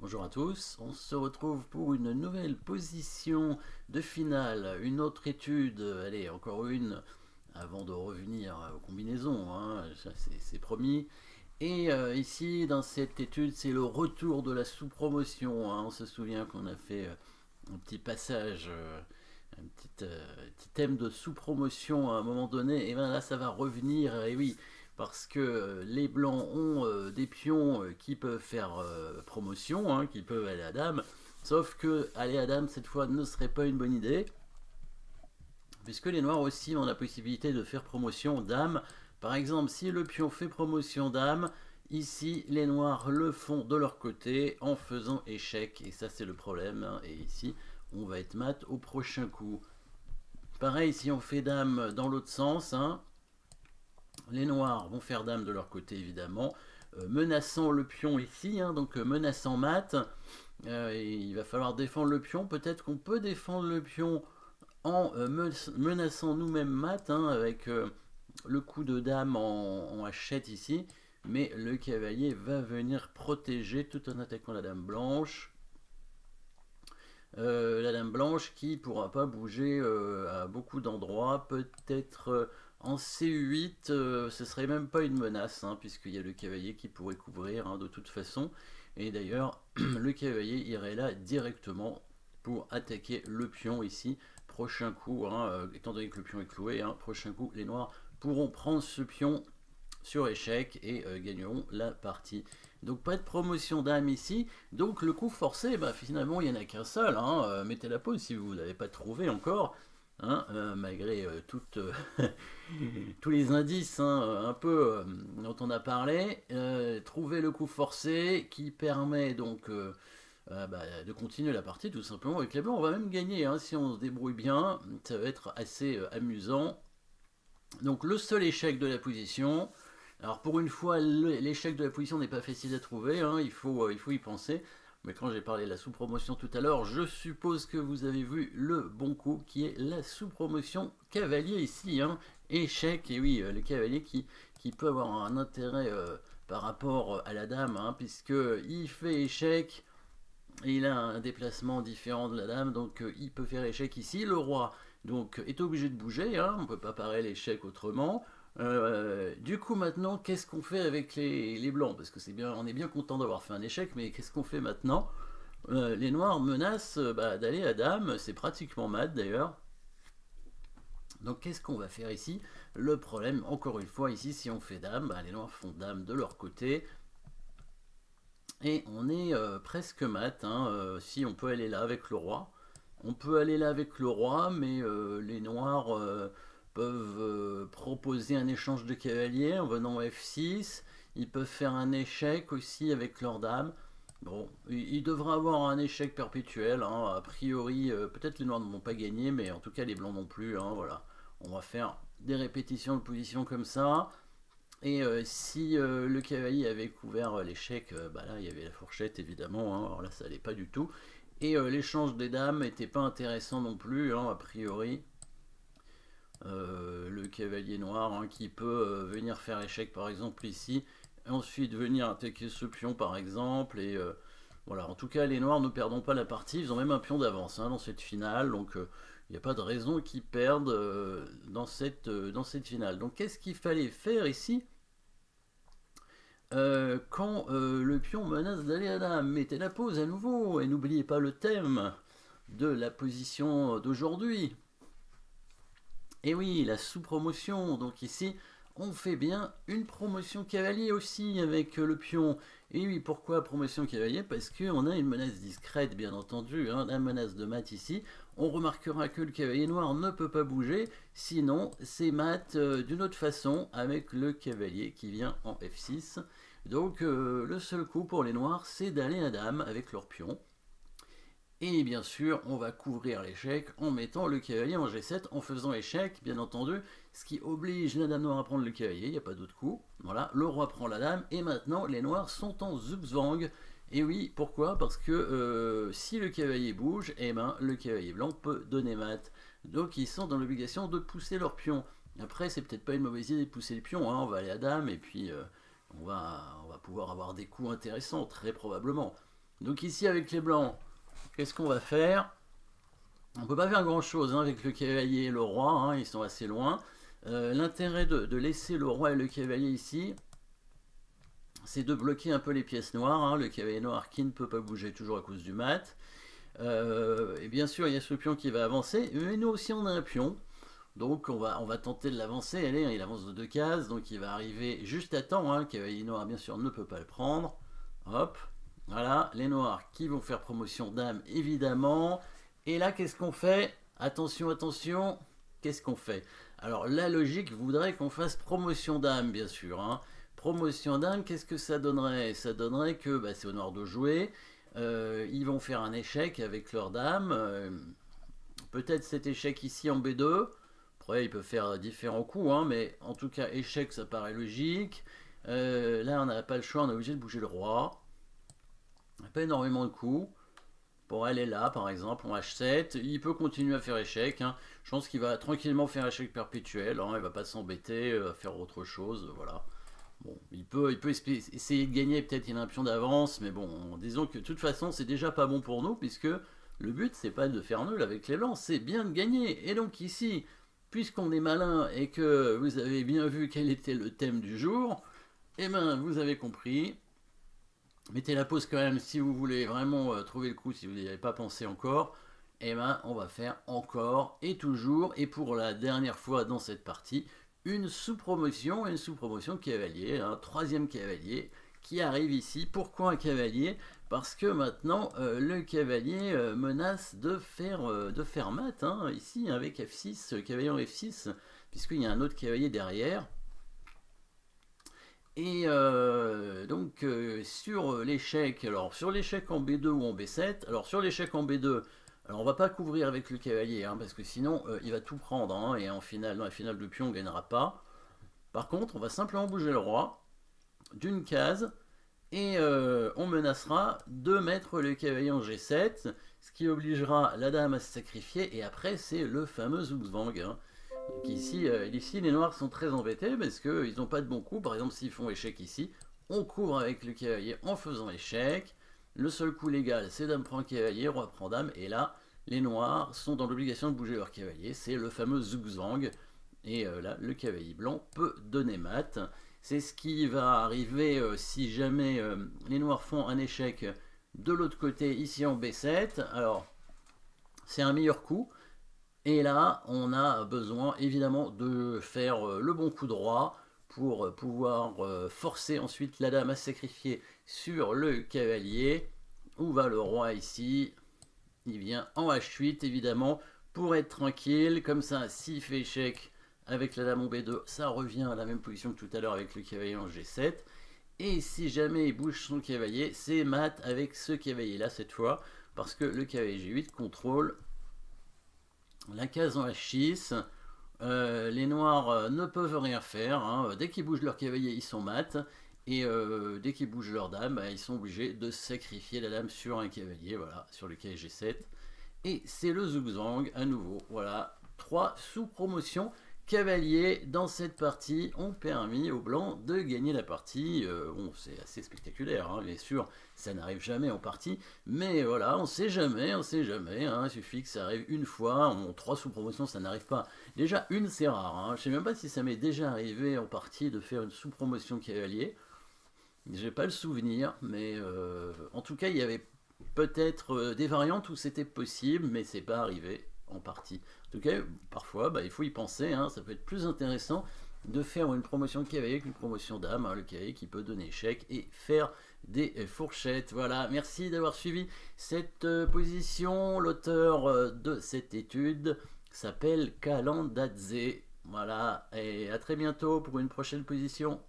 Bonjour à tous, on se retrouve pour une nouvelle position de finale, une autre étude, allez encore une avant de revenir aux combinaisons, hein, ça c'est promis. Et ici dans cette étude c'est le retour de la sous-promotion, hein. On se souvient qu'on a fait un petit passage, petit thème de sous-promotion à un moment donné, et bien là ça va revenir, et oui, parce que les blancs ont des pions qui peuvent faire promotion, hein, qui peuvent aller à dame, sauf que aller à dame cette fois ne serait pas une bonne idée, puisque les noirs aussi ont la possibilité de faire promotion dame. Par exemple, si le pion fait promotion dame, ici les noirs le font de leur côté en faisant échec, et ça c'est le problème, hein, et ici on va être mat au prochain coup. Pareil si on fait dame dans l'autre sens, hein, les noirs vont faire dame de leur côté évidemment, menaçant le pion ici, hein, donc menaçant mat. Il va falloir défendre le pion. Peut-être qu'on peut défendre le pion en menaçant nous-mêmes mat, hein, avec le coup de dame en hachette ici. Mais le cavalier va venir protéger tout en attaquant la dame blanche. La dame blanche qui pourra pas bouger à beaucoup d'endroits, peut-être en C8, ce serait même pas une menace, hein, puisqu'il y a le cavalier qui pourrait couvrir, hein, de toute façon, et d'ailleurs le cavalier irait là directement pour attaquer le pion ici, prochain coup, hein, étant donné que le pion est cloué, hein, prochain coup les noirs pourront prendre ce pion sur échec et gagneront la partie. Donc pas de promotion dame ici, donc le coup forcé, bah, finalement il n'y en a qu'un seul, hein, mettez la pause si vous ne l'avez pas trouvé encore, hein, malgré tous les indices, hein, un peu dont on a parlé, trouver le coup forcé qui permet donc de continuer la partie tout simplement avec les blancs. On va même gagner, hein, si on se débrouille bien, ça va être assez amusant. Donc le seul échec de la position. Alors pour une fois, l'échec de la position n'est pas facile à trouver, hein, il faut y penser. Mais quand j'ai parlé de la sous-promotion tout à l'heure, je suppose que vous avez vu le bon coup qui est la sous-promotion cavalier ici, hein. Échec, et oui, le cavalier qui peut avoir un intérêt par rapport à la dame, hein, puisqu'il fait échec, et il a un déplacement différent de la dame, donc il peut faire échec ici. Le roi donc est obligé de bouger, hein, on ne peut pas parer l'échec autrement. Du coup maintenant, qu'est-ce qu'on fait avec les blancs? Parce que on est bien content d'avoir fait un échec, mais qu'est-ce qu'on fait maintenant? Les noirs menacent d'aller à dame, c'est pratiquement mat d'ailleurs. Donc qu'est-ce qu'on va faire ici? Le problème, encore une fois, ici, si on fait dame, les noirs font dame de leur côté. Et on est presque mat, hein, si on peut aller là avec le roi. On peut aller là avec le roi, mais les noirs peuvent proposer un échange de cavaliers en venant F6. Ils peuvent faire un échec aussi avec leur dame. Bon, il devra avoir un échec perpétuel, hein, a priori. Peut-être les noirs ne vont pas gagner, mais en tout cas les blancs non plus, hein, voilà. On va faire des répétitions de position comme ça. Et si le cavalier avait couvert l'échec, là il y avait la fourchette évidemment, hein, alors là ça allait pas du tout. Et l'échange des dames n'était pas intéressant non plus, hein, a priori. Le cavalier noir, hein, qui peut venir faire échec par exemple ici, et ensuite venir attaquer ce pion par exemple, et voilà, en tout cas les noirs ne perdront pas la partie, ils ont même un pion d'avance, hein, dans cette finale, donc il n'y a pas de raison qu'ils perdent dans cette finale. Donc qu'est-ce qu'il fallait faire ici quand le pion menace d'aller à dame? Mettez la pause à nouveau et n'oubliez pas le thème de la position d'aujourd'hui. Et oui, la sous-promotion. Donc ici, on fait bien une promotion cavalier aussi avec le pion. Et oui, pourquoi promotion cavalier? Parce qu'on a une menace discrète, bien entendu, hein, la menace de mat ici. On remarquera que le cavalier noir ne peut pas bouger, sinon c'est mat d'une autre façon avec le cavalier qui vient en F6. Donc le seul coup pour les noirs, c'est d'aller à dame avec leur pion. Et bien sûr, on va couvrir l'échec en mettant le cavalier en G7, en faisant échec, bien entendu, ce qui oblige la dame noire à prendre le cavalier, il n'y a pas d'autre coup. Voilà, le roi prend la dame, et maintenant les noirs sont en zugzwang. Et oui, pourquoi? Parce que si le cavalier bouge, eh ben, le cavalier blanc peut donner mat. Donc ils sont dans l'obligation de pousser leur pion. Après, c'est peut-être pas une mauvaise idée de pousser le pion, hein, on va aller à dame, et puis on va pouvoir avoir des coups intéressants, très probablement. Donc ici avec les blancs, qu'est-ce qu'on va faire? On peut pas faire grand chose hein, avec le cavalier et le roi, hein, ils sont assez loin. L'intérêt de laisser le roi et le cavalier ici, c'est de bloquer un peu les pièces noires. Hein, le cavalier noir qui ne peut pas bouger toujours à cause du mat. Et bien sûr, il y a ce pion qui va avancer, mais nous aussi on a un pion. Donc on va tenter de l'avancer. Allez, il avance de 2 cases, donc il va arriver juste à temps. Hein, le cavalier noir, bien sûr, ne peut pas le prendre. Hop, voilà, les noirs qui vont faire promotion dame, évidemment. Et là, qu'est-ce qu'on fait? Attention, attention, qu'est-ce qu'on fait? Alors, la logique voudrait qu'on fasse promotion dame, bien sûr. Hein. Promotion dame, qu'est-ce que ça donnerait? Ça donnerait que bah, c'est au noir de jouer. Ils vont faire un échec avec leur dame. Peut-être cet échec ici en B2. Après, ils peuvent faire différents coups, hein, mais en tout cas, échec, ça paraît logique. Là, on n'a pas le choix, on est obligé de bouger le roi. Pas énormément de coups. Pour aller là, par exemple, en H7, il peut continuer à faire échec. Hein. Je pense qu'il va tranquillement faire échec perpétuel. Hein. Il va pas s'embêter à faire autre chose. Voilà. Bon, il peut essayer de gagner, peut-être il a un pion d'avance, mais bon, disons que de toute façon, c'est déjà pas bon pour nous, puisque le but, c'est pas de faire nul avec les blancs, c'est bien de gagner. Et donc ici, puisqu'on est malin et que vous avez bien vu quel était le thème du jour, eh ben, vous avez compris. Mettez la pause quand même si vous voulez vraiment trouver le coup, si vous n'y avez pas pensé encore. Et ben on va faire encore et toujours, et pour la dernière fois dans cette partie, une sous-promotion cavalier, un troisième cavalier qui arrive ici. Pourquoi un cavalier? Parce que maintenant le cavalier menace de faire mat, hein, ici avec F6, cavalier en F6, puisqu'il y a un autre cavalier derrière. Et donc sur l'échec, alors sur l'échec en B2 ou en B7, alors sur l'échec en B2, alors on va pas couvrir avec le cavalier, hein, parce que sinon il va tout prendre, hein, et en finale, dans la finale de pion on ne gagnera pas. Par contre, on va simplement bouger le roi d'une case, et on menacera de mettre le cavalier en G7, ce qui obligera la dame à se sacrifier, et après c'est le fameux Zugzwang. Hein. Donc ici, les noirs sont très embêtés parce qu'ils n'ont pas de bons coups. Par exemple, s'ils font échec ici, on couvre avec le cavalier en faisant échec. Le seul coup légal, c'est dame prend cavalier, roi prend dame. Et là, les noirs sont dans l'obligation de bouger leur cavalier. C'est le fameux Zugzwang. Et là, le cavalier blanc peut donner mat. C'est ce qui va arriver si jamais les noirs font un échec de l'autre côté, ici en B7. Alors, c'est un meilleur coup. Et là, on a besoin évidemment de faire le bon coup droit pour pouvoir forcer ensuite la dame à se sacrifier sur le cavalier. Où va le roi ici? Il vient en H8 évidemment pour être tranquille. Comme ça, s'il fait échec avec la dame en B2, ça revient à la même position que tout à l'heure avec le cavalier en G7. Et si jamais il bouge son cavalier, c'est mat avec ce cavalier là cette fois. Parce que le cavalier G8 contrôle la case en H6, les noirs ne peuvent rien faire. Hein. Dès qu'ils bougent leur cavalier, ils sont mat. Et dès qu'ils bougent leur dame, bah, ils sont obligés de sacrifier la dame sur un cavalier, voilà, sur le cavalier G7. Et c'est le Zugzwang à nouveau. Voilà, 3 sous-promotions cavaliers dans cette partie ont permis aux blancs de gagner la partie. Bon, c'est assez spectaculaire, hein, bien sûr, ça n'arrive jamais en partie, mais voilà, on sait jamais, hein, il suffit que ça arrive une fois, en 3 sous-promotions ça n'arrive pas. Déjà une c'est rare, hein, je sais même pas si ça m'est déjà arrivé en partie de faire une sous-promotion cavalier, j'ai pas le souvenir, mais en tout cas il y avait peut-être des variantes où c'était possible, mais c'est pas arrivé en partie. En tout cas, parfois, bah, il faut y penser, hein, ça peut être plus intéressant de faire une promotion de cavalier qu'une promotion dame, hein, le cavalier qui peut donner échec et faire des fourchettes. Voilà, merci d'avoir suivi cette position. L'auteur de cette étude s'appelle Kalandadze. Voilà, et à très bientôt pour une prochaine position.